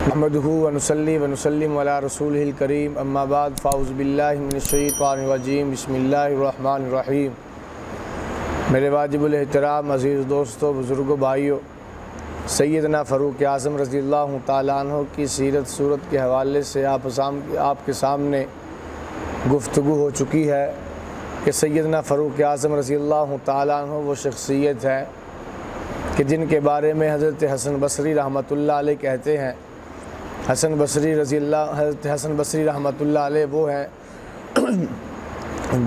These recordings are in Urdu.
نحمدہ ونصلی ونسلم علی رسولہ الکریم اما بعد فاعوذ باللہ من الشیطان الرجیم بسم اللہ الرحمن الرحیم۔ میرے واجب الاحترام عزیز دوستو، بزرگوں، بھائیوں، سیدنا فاروق اعظم رضی اللہ تعالیٰ عنہ کی سیرت صورت کے حوالے سے آپ کے سامنے گفتگو ہو چکی ہے کہ سیدنا فاروق اعظم رضی اللہ تعالیٰ عنہ وہ شخصیت ہے کہ جن کے بارے میں حضرت حسن بصری رحمۃ اللہ علیہ کہتے ہیں۔ حضرت حسن بصری رحمۃ اللہ علیہ وہ ہیں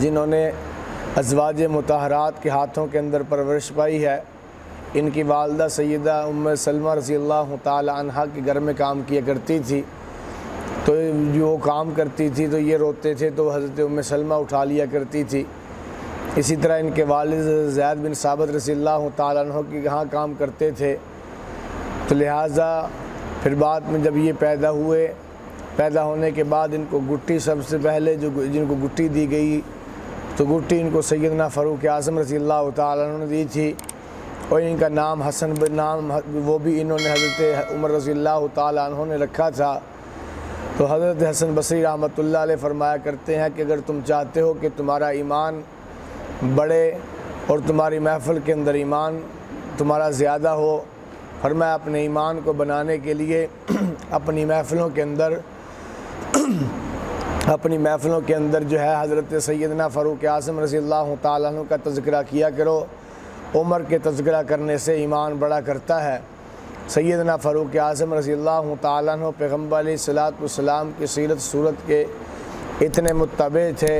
جنہوں نے ازواج مطہرات کے ہاتھوں کے اندر پرورش پائی ہے۔ ان کی والدہ سیدہ ام سلمہ رضی اللہ تعالی عنہا کے گھر میں کام کیا کرتی تھی، تو جو وہ کام کرتی تھی تو یہ روتے تھے تو حضرت ام سلمہ اٹھا لیا کرتی تھی۔ اسی طرح ان کے والد زید بن ثابت رضی اللہ تعالی عنہ کے یہاں کام کرتے تھے، تو لہٰذا پھر بعد میں جب یہ پیدا ہونے کے بعد ان کو گٹی سب سے پہلے جن کو گٹی دی گئی تو گٹی ان کو سیدنا فاروق اعظم رضی اللہ تعالیٰ عنہ نے دی تھی، اور ان کا نام حسن وہ بھی انہوں نے حضرت عمر رضی اللہ تعالیٰ عنہ نے رکھا تھا۔ تو حضرت حسن بصری رحمۃ اللہ علیہ فرمایا کرتے ہیں کہ اگر تم چاہتے ہو کہ تمہارا ایمان بڑھے اور تمہاری محفل کے اندر ایمان تمہارا زیادہ ہو، فرمایا اپنے ایمان کو بنانے کے لیے اپنی محفلوں کے اندر جو ہے حضرت سیدنا فاروق اعظم رضی اللہ تعالیٰ عنہ کا تذکرہ کیا کرو۔ عمر کے تذکرہ کرنے سے ایمان بڑا کرتا ہے۔ سیدنا فاروق اعظم رضی اللہ تعالیٰ عنہ پیغمبر علیہ الصلوۃ والسلام کی سیرت صورت کے اتنے متبع تھے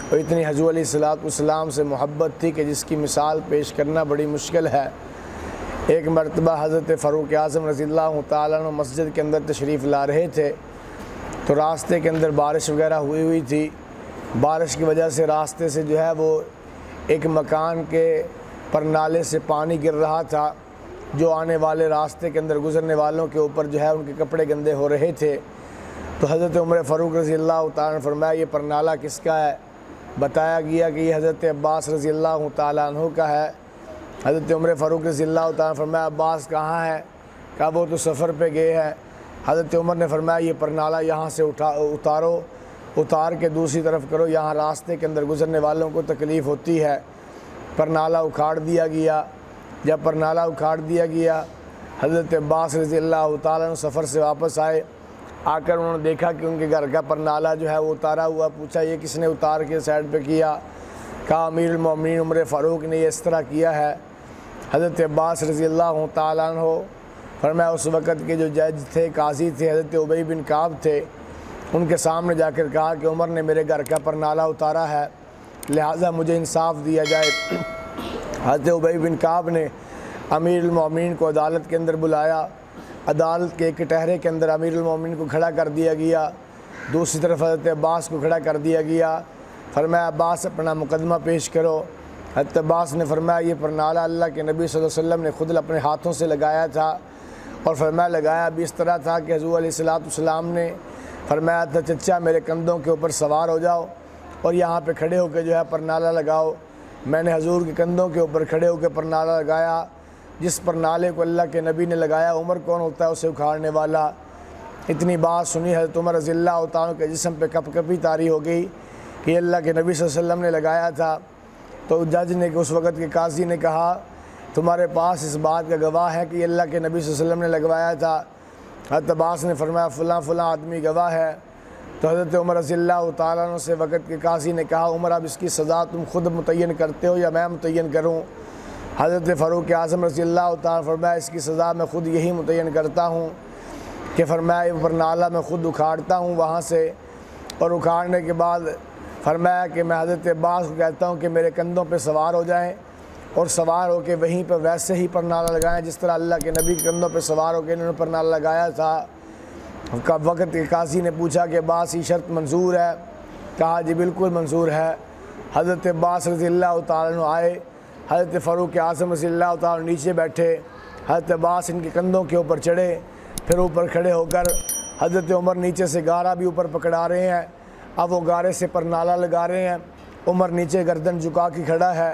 اور اتنی حضور علیہ الصلوۃ والسلام سے محبت تھی کہ جس کی مثال پیش کرنا بڑی مشکل ہے۔ ایک مرتبہ حضرت فاروق اعظم رضی اللہ تعالیٰ عنہ مسجد کے اندر تشریف لا رہے تھے، تو راستے کے اندر بارش وغیرہ ہوئی تھی۔ بارش کی وجہ سے راستے سے جو ہے وہ ایک مکان کے پر نالے سے پانی گر رہا تھا، جو آنے والے راستے کے اندر گزرنے والوں کے اوپر جو ہے ان کے کپڑے گندے ہو رہے تھے۔ تو حضرت عمر فاروق رضی اللہ تعالیٰ نے فرمایا یہ پر نالہ کس کا ہے؟ بتایا گیا کہ یہ حضرت عباس رضی اللہ تعالیٰ عنہ کا ہے۔ حضرت عمر فاروق رضی اللہ تعالیٰ نے فرمایا عباس کہاں ہے؟ کہا وہ تو سفر پہ گئے ہیں۔ حضرت عمر نے فرمایا یہ پر نالہ یہاں سے اتار کے دوسری طرف کرو، یہاں راستے کے اندر گزرنے والوں کو تکلیف ہوتی ہے۔ پر نالہ اکھاڑ دیا گیا۔ جب پر نالہ اکھاڑ دیا گیا، حضرت عباس رضی اللہ تعالیٰ عنہ سفر سے واپس آئے، آ کر انہوں نے دیکھا کہ ان کے گھر کا پر نالہ جو ہے وہ اتارا ہوا۔ پوچھا یہ کس نے اتار کے سائڈ پہ کیا؟ کہا امیر المومنین عمر فاروق نے یہ اس طرح کیا ہے۔ حضرت عباس رضی اللہ تعالیٰ عنہ فرمایا اس وقت کے جو جج تھے، قاضی تھے، حضرت ابی بن کعب تھے، ان کے سامنے جا کر کہا کہ عمر نے میرے گھر کا پر نالہ اتارا ہے، لہٰذا مجھے انصاف دیا جائے۔ حضرت ابی بن کعب نے امیر المومنین کو عدالت کے اندر بلایا۔ عدالت کے ایک کٹہرے کے اندر امیر المومنین کو کھڑا کر دیا گیا، دوسری طرف حضرت عباس کو کھڑا کر دیا گیا۔ فرمایا عباس اپنا مقدمہ پیش کرو۔ حضرت عباس نے فرمایا یہ پر نالہ اللہ کے نبی صلی اللہ علیہ وسلم نے خود اپنے ہاتھوں سے لگایا تھا، اور فرمایا لگایا بھی اس طرح تھا کہ حضور علیہ الصلوۃ والسلام نے فرمایا تھا چچا میرے کندھوں کے اوپر سوار ہو جاؤ اور یہاں پہ کھڑے ہو کے جو ہے پر نالہ لگاؤ۔ میں نے حضور کے کندھوں کے اوپر کھڑے ہو کے پر نالہ لگایا۔ جس پر نالے کو اللہ کے نبی نے لگایا، عمر کون ہوتا ہے اسے اکھاڑنے والا؟ اتنی بات سنی حضرت عمر رضی اللہ تعالیٰ کے جسم پہ کپ کپی طاری ہو گئی کہ اللہ کے نبی صلی اللہ علیہ وسلم نے لگایا تھا۔ تو جج نے اس وقت کے قاضی نے کہا تمہارے پاس اس بات کا گواہ ہے کہ یہ اللہ کے نبی صلی اللہ علیہ وسلم نے لگوایا تھا؟ حضرت عباس نے فرمایا فلاں آدمی گواہ ہے۔ تو حضرت عمر رضی اللہ تعالیٰ عنہ سے وقت کے قاضی نے کہا عمر اب اس کی سزا تم خود متعین کرتے ہو یا میں متعین کروں؟ حضرت فاروق اعظم رضی اللہ تعالیٰ فرمایا اس کی سزا میں خود یہی متعین کرتا ہوں کہ فرمایا پر نالہ میں خود اکھاڑتا ہوں وہاں سے، اور اکھاڑنے کے بعد فرمایا کہ میں حضرت عباس کو کہتا ہوں کہ میرے کندھوں پہ سوار ہو جائیں، اور سوار ہو کے وہیں پہ ویسے ہی پر نالہ لگائیں جس طرح اللہ کے نبی کے کندھوں پہ سوار ہو کے انہوں نے پر نالہ لگایا تھا۔ وقت کے قاضی نے پوچھا کہ عباس یہ شرط منظور ہے؟ کہا جی بالکل منظور ہے۔ حضرت عباس رضی اللہ تعالیٰ عنہ آئے، حضرت فاروق اعظم رضی اللہ تعالیٰ نیچے بیٹھے، حضرت عباس ان کے کندھوں کے اوپر چڑھے، پھر اوپر کھڑے ہو کر حضرت عمر نیچے سے گارا بھی اوپر پکڑا رہے ہیں۔ اب وہ گارے سے پر نالہ لگا رہے ہیں، عمر نیچے گردن جھکا کے کھڑا ہے،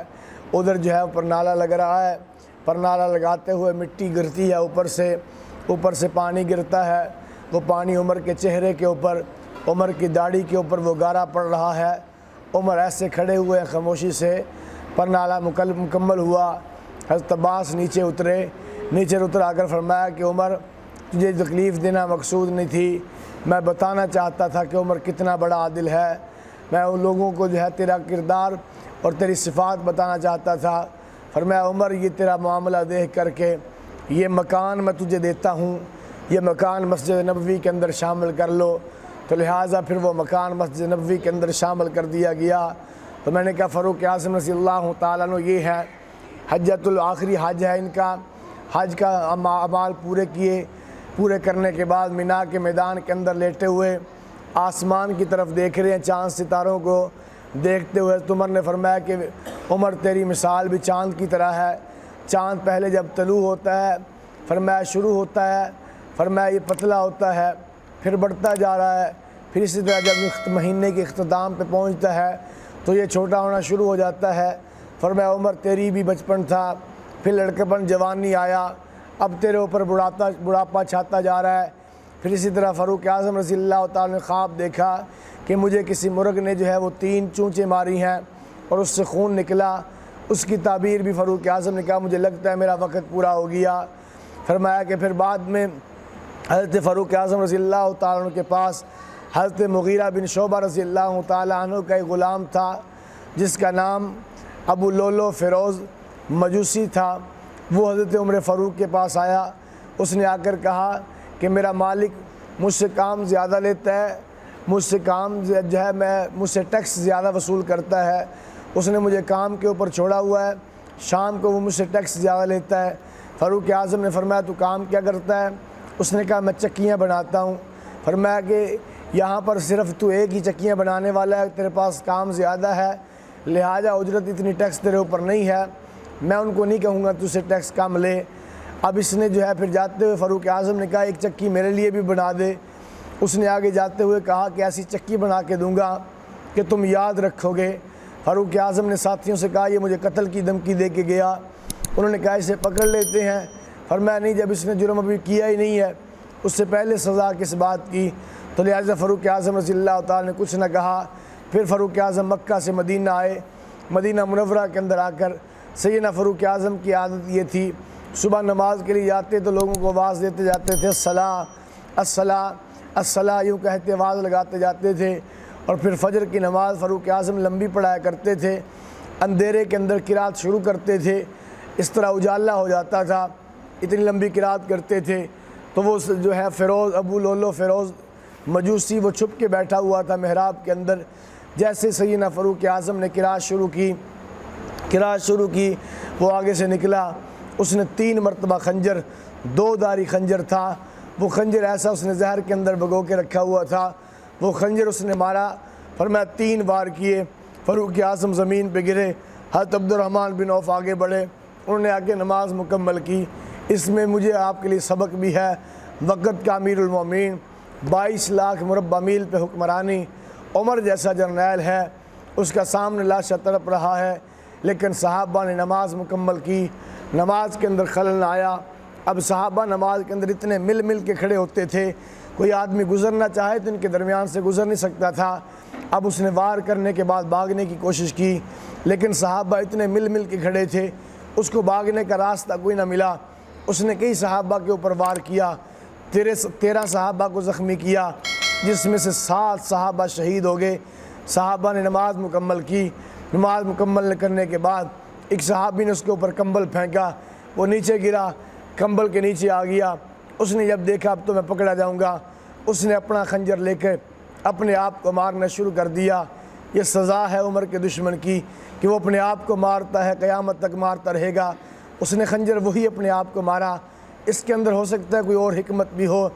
ادھر جو ہے پر نالہ لگ رہا ہے۔ پر نالہ لگاتے ہوئے مٹی گرتی ہے اوپر سے پانی گرتا ہے، وہ پانی عمر کے چہرے کے اوپر، عمر کی داڑھی کے اوپر وہ گارا پڑ رہا ہے۔ عمر ایسے کھڑے ہوئے ہیں خاموشی سے، پر نالہ مکمل ہوا۔ حضرت عباس نیچے اتر آ کر فرمایا کہ عمر تجھے تکلیف دینا مقصود نہیں تھی، میں بتانا چاہتا تھا کہ عمر کتنا بڑا عادل ہے، میں ان لوگوں کو جو ہے تیرا کردار اور تیری صفات بتانا چاہتا تھا۔ فرمایا عمر یہ تیرا معاملہ دیکھ کر کے یہ مکان میں تجھے دیتا ہوں، یہ مکان مسجد نبوی کے اندر شامل کر لو۔ تو لہٰذا پھر وہ مکان مسجد نبوی کے اندر شامل کر دیا گیا۔ تو میں نے کہا فاروق اعظم رضی اللہ تعالیٰ عنہ یہ ہے حجۃ الآخری حج ہے ان کا، حج کا اعمال پورے کرنے کے بعد مینا کے میدان کے اندر لیٹے ہوئے آسمان کی طرف دیکھ رہے ہیں، چاند ستاروں کو دیکھتے ہوئے۔ عمر نے فرمایا کہ عمر تیری مثال بھی چاند کی طرح ہے، چاند پہلے جب طلوع ہوتا ہے فرمایا شروع ہوتا ہے، فرمایا یہ پتلا ہوتا ہے، پھر بڑھتا جا رہا ہے، پھر اسی طرح جب مہینے کے اختتام پہ پہنچتا ہے تو یہ چھوٹا ہونا شروع ہو جاتا ہے۔ فرمایا عمر تیری بھی بچپن تھا، پھر لڑکپن جوانی آیا، اب تیرے اوپر بڑھاپا چھاتا جا رہا ہے۔ پھر اسی طرح فاروق اعظم رضی اللہ تعالیٰ نے خواب دیکھا کہ مجھے کسی مرغ نے جو ہے وہ 3 چونچیں ماری ہیں اور اس سے خون نکلا۔ اس کی تعبیر بھی فاروق اعظم نے کہا مجھے لگتا ہے میرا وقت پورا ہو گیا۔ فرمایا کہ پھر بعد میں حضرت فاروق اعظم رضی اللہ تعالیٰ عنہ کے پاس حضرت مغیرہ بن شعبہ رضی اللہ تعالیٰ عنہ کا ایک غلام تھا جس کا نام ابو لولو فیروز مجوسی تھا۔ وہ حضرت عمر فاروق کے پاس آیا، اس نے آ کر کہا کہ میرا مالک مجھ سے کام زیادہ لیتا ہے، مجھ سے ٹیکس زیادہ وصول کرتا ہے، اس نے مجھے کام کے اوپر چھوڑا ہوا ہے، شام کو وہ مجھ سے ٹیکس زیادہ لیتا ہے۔ فاروق اعظم نے فرمایا تو کام کیا کرتا ہے؟ اس نے کہا میں چکیاں بناتا ہوں۔ فرمایا کہ یہاں پر صرف تو ایک ہی چکیاں بنانے والا ہے، تیرے پاس کام زیادہ ہے، لہٰذا اجرت اتنی ٹیکس تیرے اوپر نہیں ہے، میں ان کو نہیں کہوں گا تو سے ٹیکس کم لے۔ اب اس نے جو ہے پھر جاتے ہوئے فاروق اعظم نے کہا ایک چکی میرے لیے بھی بنا دے۔ اس نے آگے جاتے ہوئے کہا کہ ایسی چکی بنا کے دوں گا کہ تم یاد رکھو گے۔ فاروق اعظم نے ساتھیوں سے کہا یہ مجھے قتل کی دھمکی دے کے گیا، انہوں نے کہا اسے پکڑ لیتے ہیں۔ فرمایا نہیں، جب اس نے جرم ابھی کیا ہی نہیں ہے اس سے پہلے سزا کس بات کی؟ تو لہٰذا فاروق اعظم رضی اللہ تعالیٰ نے کچھ نہ کہا۔ پھر فاروق اعظم مکہ سے مدینہ آئے، مدینہ منورہ کے اندر آ کر سیدنا فاروق اعظم کی عادت یہ تھی صبح نماز کے لیے جاتے تو لوگوں کو آواز دیتے جاتے تھے الصلاۃ الصلاۃ الصلاۃ، یوں کہتے آواز لگاتے جاتے تھے۔ اور پھر فجر کی نماز فاروق اعظم لمبی پڑھایا کرتے تھے، اندھیرے کے اندر قرات شروع کرتے تھے، اس طرح اجالا ہو جاتا تھا، اتنی لمبی قرات کرتے تھے۔ تو وہ جو ہے ابو لولو فیروز مجوسی وہ چھپ کے بیٹھا ہوا تھا محراب کے اندر۔ جیسے سیدنا فاروق اعظم نے قرات شروع کی وہ آگے سے نکلا، اس نے 3 مرتبہ خنجر، 2 دھاری خنجر تھا، وہ خنجر ایسا اس نے زہر کے اندر بھگو کے رکھا ہوا تھا، وہ خنجر اس نے مارا۔ فرمایا 3 بار کیے، فاروق اعظم زمین پہ گرے، حضرت عبد الرحمن بن عوف آگے بڑھے، انہوں نے آگے نماز مکمل کی۔ اس میں مجھے آپ کے لیے سبق بھی ہے، وقت کا امیر المومنین، 22 لاکھ مربع میل پہ حکمرانی، عمر جیسا جرنیل ہے، اس کا سامنے لاشا تڑپ رہا ہے، لیکن صحابہ نے نماز مکمل کی، نماز کے اندر خلل نہ آیا۔ اب صحابہ نماز کے اندر اتنے مل کے کھڑے ہوتے تھے، کوئی آدمی گزرنا چاہے تو ان کے درمیان سے گزر نہیں سکتا تھا۔ اب اس نے وار کرنے کے بعد بھاگنے کی کوشش کی، لیکن صحابہ اتنے مل کے کھڑے تھے، اس کو بھاگنے کا راستہ کوئی نہ ملا۔ اس نے کئی صحابہ کے اوپر وار کیا، 13 صحابہ کو زخمی کیا، جس میں سے 7 صحابہ شہید ہو گئے۔ صحابہ نے نماز مکمل کی، نماز مکمل کرنے کے بعد ایک صحابی نے اس کے اوپر کمبل پھینکا، وہ نیچے گرا، کمبل کے نیچے آ گیا۔ اس نے جب دیکھا اب تو میں پکڑا جاؤں گا، اس نے اپنا خنجر لے کے اپنے آپ کو مارنا شروع کر دیا۔ یہ سزا ہے عمر کے دشمن کی کہ وہ اپنے آپ کو مارتا ہے، قیامت تک مارتا رہے گا۔ اس نے خنجر وہی اپنے آپ کو مارا۔ اس کے اندر ہو سکتا ہے کوئی اور حکمت بھی ہو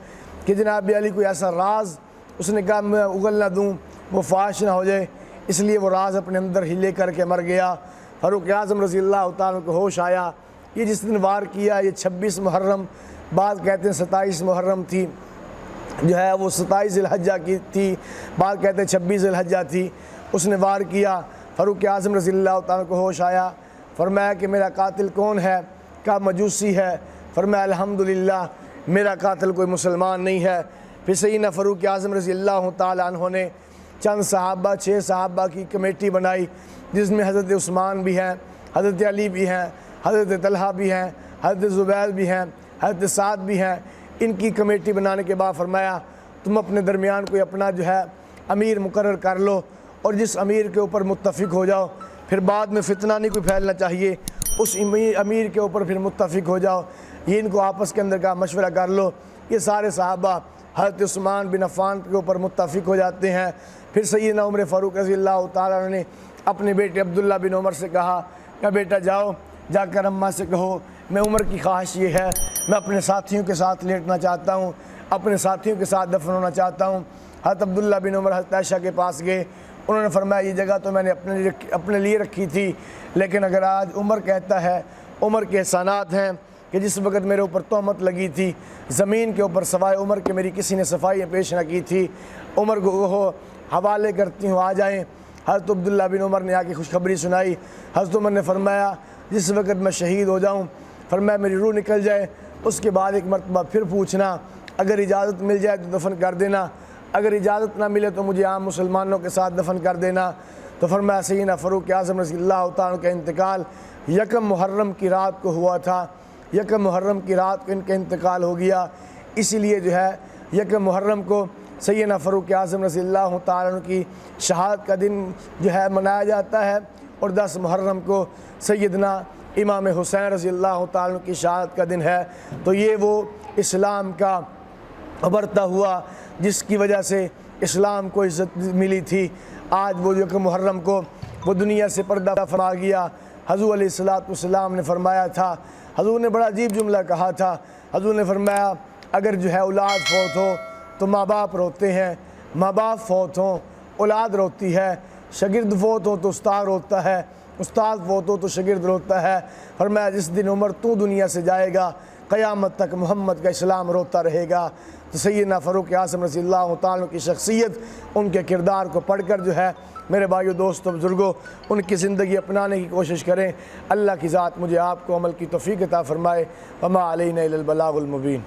کہ جناب علی کوئی ایسا راز اس نے کہا میں اگل نہ دوں، وہ فاش نہ ہو جائے، اس لیے وہ راز اپنے اندر ہی لے کر کے مر گیا۔ فاروق اعظم رضی اللہ تعالیٰ کو ہوش آیا، یہ جس دن وار کیا یہ 26 محرم، بعض کہتے ہیں 27 محرم تھی، جو ہے وہ 27 ذی الحجہ کی تھی، بعض کہتے ہیں 26 ذی الحجہ تھی۔ اس نے وار کیا، فاروق اعظم رضی اللہ تعالیٰ کو ہوش آیا، فرمایا کہ میرا قاتل کون ہے؟ کہا مجوسی ہے۔ فرمایا الحمدللہ میرا قاتل کوئی مسلمان نہیں ہے۔ پھر سیدنا فاروق اعظم رضی اللہ تعالیٰ عنہ نے چند صحابہ 6 صحابہ کی کمیٹی بنائی، جس میں حضرت عثمان بھی ہیں، حضرت علی بھی ہیں، حضرت طلحہ بھی ہیں، حضرت زبیر بھی ہیں، حضرت سعد بھی ہیں۔ ان کی کمیٹی بنانے کے بعد فرمایا تم اپنے درمیان کوئی اپنا جو ہے امیر مقرر کر لو، اور جس امیر کے اوپر متفق ہو جاؤ، پھر بعد میں فتنہ نہیں کوئی پھیلنا چاہیے، اس امیر کے اوپر پھر متفق ہو جاؤ، یہ ان کو آپس کے اندر کا مشورہ کر لو۔ یہ سارے صحابہ حضرت عثمان بن عفان کے اوپر متفق ہو جاتے ہیں۔ پھر سیدنا عمر فاروق رضی اللہ تعالیٰ عنہ نے اپنے بیٹے عبداللہ بن عمر سے کہا کہ بیٹا جاؤ، جا کر اماں سے کہو میں عمر کی خواہش یہ ہے، میں اپنے ساتھیوں کے ساتھ لیٹنا چاہتا ہوں، اپنے ساتھیوں کے ساتھ دفن ہونا چاہتا ہوں۔ حضرت عبداللہ بن عمر حضرت عائشہ کے پاس گئے، انہوں نے فرمایا یہ جگہ تو میں نے اپنے لیے رکھی تھی، لیکن اگر آج عمر کہتا ہے، عمر کے احسانات ہیں کہ جس وقت میرے اوپر تہمت لگی تھی، زمین کے اوپر سوائے عمر کے میری کسی نے صفائی پیش نہ کی تھی، عمر کو وہ حوالے کرتی ہوں، آ جائیں۔ حضرت عبداللہ بن عمر نے آ کے خوشخبری سنائی۔ حضرت عمر نے فرمایا جس وقت میں شہید ہو جاؤں، فرمایا میری روح نکل جائے، اس کے بعد ایک مرتبہ پھر پوچھنا، اگر اجازت مل جائے تو دفن کر دینا، اگر اجازت نہ ملے تو مجھے عام مسلمانوں کے ساتھ دفن کر دینا۔ تو فرمایا سیدنا فاروق اعظم رضی اللہ تعالیٰ عنہ کا انتقال 1 محرم کی رات کو ہوا تھا، 1 محرم کی رات کو ان کا انتقال ہو گیا۔ اسی لیے جو ہے 1 محرم کو سیدنا فاروق اعظم رضی اللہ تعالیٰ عنہ کی شہادت کا دن جو ہے منایا جاتا ہے، اور 10 محرم کو سیدنا امام حسین رضی اللہ تعالیٰ عنہ کی شہادت کا دن ہے۔ تو یہ وہ اسلام کا ابھرتا ہوا جس کی وجہ سے اسلام کو عزت ملی تھی، آج وہ 1 محرم کو وہ دنیا سے پردہ فرما گیا۔ حضور علیہ السلام نے فرمایا تھا، حضور نے بڑا عجیب جملہ کہا تھا، حضور نے فرمایا اگر جو ہے اولاد فوت ہو تو ماں باپ روتے ہیں، ماں باپ فوت ہوں اولاد روتی ہے، شاگرد فوت ہو تو استاد روتا ہے، استاد فوت ہو تو شاگرد روتا ہے۔ فرمایا جس دن عمر تو دنیا سے جائے گا قیامت تک محمد کا اسلام روتا رہے گا۔ تو سیدنا فاروق اعظم رضی اللہ تعالیٰ کی شخصیت، ان کے کردار کو پڑھ کر جو ہے میرے بھائیو دوستو بزرگوں ان کی زندگی اپنانے کی کوشش کریں۔ اللہ کی ذات مجھے آپ کو عمل کی توفیق عطا فرمائے۔ وما علینا الا البلاغ المبین۔